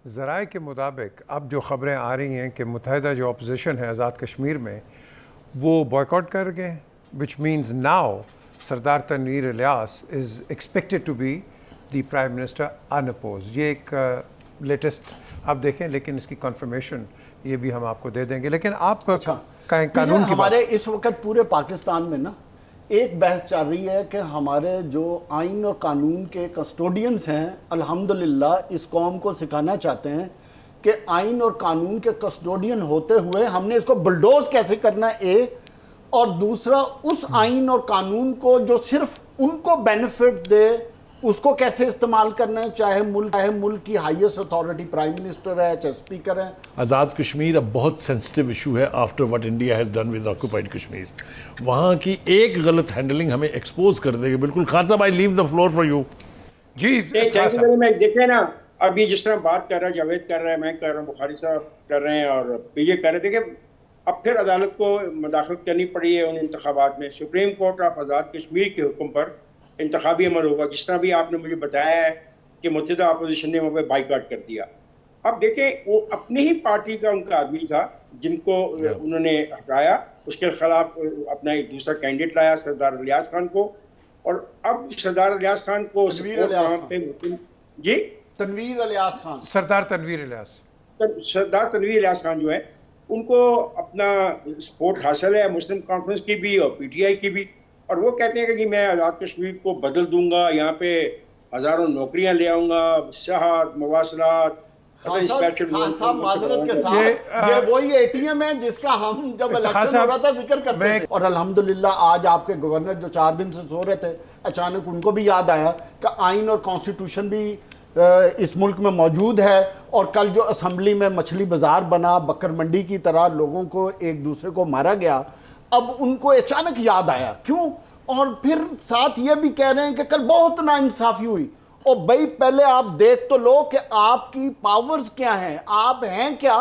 ज़राए के मुताबिक अब जो ख़बरें आ रही हैं कि मुत्तहिदा जो अपोजिशन है आज़ाद कश्मीर में वो बॉयकॉट कर गए, which means now Sardar Tanveer Ilyas is expected to be the prime minister unopposed. ये एक लेटेस्ट आप देखें, लेकिन इसकी कन्फर्मेशन ये भी हम आपको दे देंगे। लेकिन आप कानून की हमारे इस वक्त पूरे पाकिस्तान में ना एक बहस चल रही है कि हमारे जो आइन और कानून के कस्टोडियंस हैं अल्हम्दुलिल्लाह इस कौम को सिखाना चाहते हैं कि आइन और कानून के कस्टोडियन होते हुए हमने इसको बुलडोज कैसे करना है, और दूसरा उस आइन और कानून को जो सिर्फ उनको बेनिफिट दे उसको कैसे इस्तेमाल करना है, चाहे मुल्क की हाईएस्ट अथॉरिटी प्राइम मिनिस्टर है, चाहे स्पीकर है। आज़ाद कश्मीर अब बहुत सेंसिटिव इशू है after what India has done with occupied Kashmir. वहाँ की एक गलत हैंडलिंग हमें एक्सपोज कर देगी। बिल्कुल खान साहब, I leave the floor for you. जी देखे ना, अभी जिस तरह बात कर रहा है जावेद कर रहा है, मैं कर रहा हूँ, बुखारी साहब कर रहे हैं और पीजे कर रहे हैं। देखिए अब फिर अदालत को मदाखलत करनी पड़ी है उन इंतखाबात में। Supreme court of Azad Kashmir के हुक्म पर इंतखाबी अमल होगा, जिस तरह भी आपने मुझे बताया है कि मुत्तहिदा अपोजिशन ने वहाँ पर बाइकआउट कर दिया। अब देखें, वो अपनी ही पार्टी का उनका आदमी था जिनको उन्होंने हटाया, उसके खिलाफ अपना एक दूसरा कैंडिडेट लाया सरदार इलियास खान को, और अब सरदार इलियास खान को जी तनवीर इलियास खान, सरदार तनवीर इलियास खान जो है उनको अपना सपोर्ट हासिल है मुस्लिम कॉन्फ्रेंस की भी और पीटीआई की भी, और वो कहते हैं कि जी मैं आज़ाद कश्मीर को बदल दूंगा, यहाँ पे हज़ारों नौकरियां ले आऊंगा, सेहत, मवासलात। माजरत के साथ ये वही एटीएम है जिसका हम जब इलेक्शन हो रहा था जिक्र करते थे। और अल्हम्दुलिल्लाह आज आपके गवर्नर जो 4 दिन से सो रहे थे, अचानक उनको भी याद आया कि आइन और कॉन्स्टिट्यूशन भी इस मुल्क में मौजूद है, और कल जो असम्बली में मछली बाजार बना, बकर मंडी की तरह लोगों को एक दूसरे को मारा गया, अब उनको अचानक याद आया। क्यों? और फिर साथ ये भी कह रहे हैं कि कल बहुत नाइंसाफी हुई। और भाई पहले आप देख तो लो कि आपकी पावर्स क्या हैं, आप हैं क्या।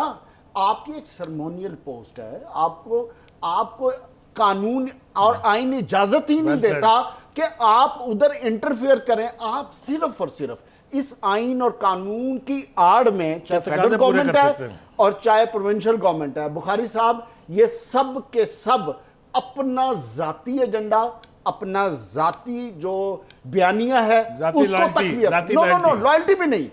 आपकी एक सर्मोनियल पोस्ट है, आपको कानून और आइन इजाजत ही नहीं देता कि आप उधर इंटरफेयर करें। आप सिर्फ और सिर्फ इस आइन और कानून की आड़ में, चाहे फेडरल गवर्नमेंट है और चाहे प्रोविंशियल गवर्नमेंट है, बुखारी साहब, ये सब के सब अपना जाती एजेंडा, अपना जाती जो बयानिया है उसको तकवीयत, लॉयल्टी भी नहीं,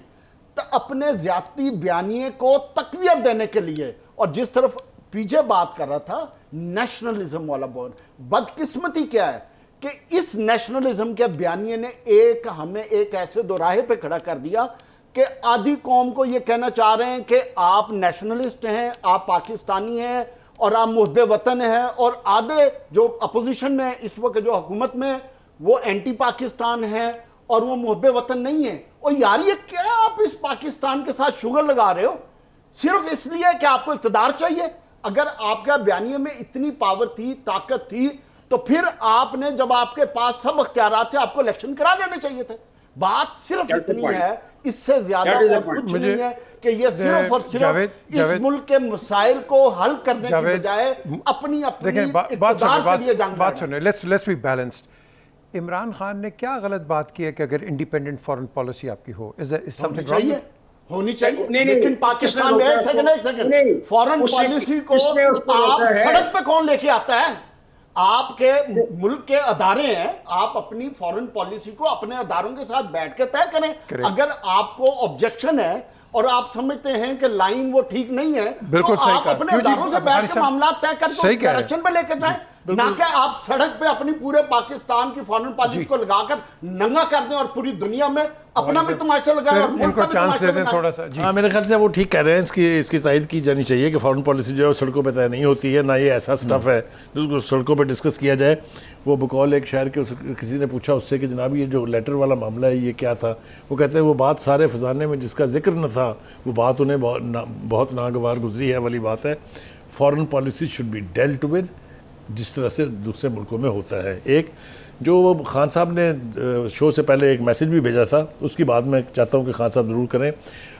तो अपने जाती बयानिए को तकवीयत देने के लिए, और जिस तरफ पीछे बात कर रहा था नेशनलिज्म वाला बोल, बदकिस्मती क्या है कि इस नेशनलिज्म के बयानिए ने हमें एक ऐसे दोराहे पे खड़ा कर दिया कि आधी कौम को ये कहना चाह रहे हैं कि आप नेशनलिस्ट हैं, आप पाकिस्तानी हैं और आप मुहब्बे वतन हैं, और आधे जो अपोजिशन में इस वक्त जो हुकूमत में वो एंटी पाकिस्तान है और वो मुहब्बे वतन नहीं है। और यार ये क्या आप इस पाकिस्तान के साथ शुगर लगा रहे हो सिर्फ इसलिए कि आपको इक़्तिदार चाहिए? अगर आपका बयानिए में इतनी पावर थी, ताकत थी, तो फिर आपने जब आपके पास सब अख्तियारात थे आपको इलेक्शन करा लेने चाहिए थे। बात सिर्फ इतनी है, इससे ज्यादा और कुछ नहीं है कि ये सिर्फ और सिर्फ इस मुल्क के मसाइल को हल करने की बजाय अपनी इक़्तिदार के लिए जंग। बात सुनिए, let's be balanced. Imran Khan ने क्या गलत बात की है कि अगर इंडिपेंडेंट फॉरेन पॉलिसी आपकी हो, इज समथिंग चाहिए होनी चाहिए, लेकिन पाकिस्तान में एक सेकंड फॉरेन पॉलिसी को आप सड़क पे कौन लेके आता है? आपके मुल्क के अदारे हैं, आप अपनी फॉरेन पॉलिसी को अपने अदारों के साथ बैठ के तय करें। अगर आपको ऑब्जेक्शन है और आप समझते हैं कि लाइन वो ठीक नहीं है, तो आप अपने अदारों से बैठ के मामला तय करके डायरेक्शन पे लेकर जाएं, ना कि आप सड़क पे अपनी पूरे पाकिस्तान की फॉरेन पॉलिसी को लगाकर नंगा कर दें और पूरी दुनिया में अपना भी तमाशा लगाएं और इनको चांस दे दें थोड़ा सा। हाँ, मेरे ख्याल से वो ठीक कह रहे हैं। इसकी तायद की जानी चाहिए कि फॉरेन पॉलिसी जो है सड़कों पे तय नहीं होती है, ना ये ऐसा स्टफ है जिसको सड़कों पे डिस्कस किया जाए। वो बकौल एक शहर के किसी ने पूछा उससे कि जनाब ये जो लेटर वाला मामला है ये क्या था? वो कहते हैं वो बात सारे फ़ज़ाने में जिसका जिक्र न था, वो बात उन्हें बहुत नागवार गुजरी है वाली बात है। Foreign policy should be dealt with जिस तरह से दूसरे मुल्कों में होता है। एक जो खान साहब ने शो से पहले एक मैसेज भी भेजा था, उसकी बात मैं चाहता हूँ कि खान साहब ज़रूर करें।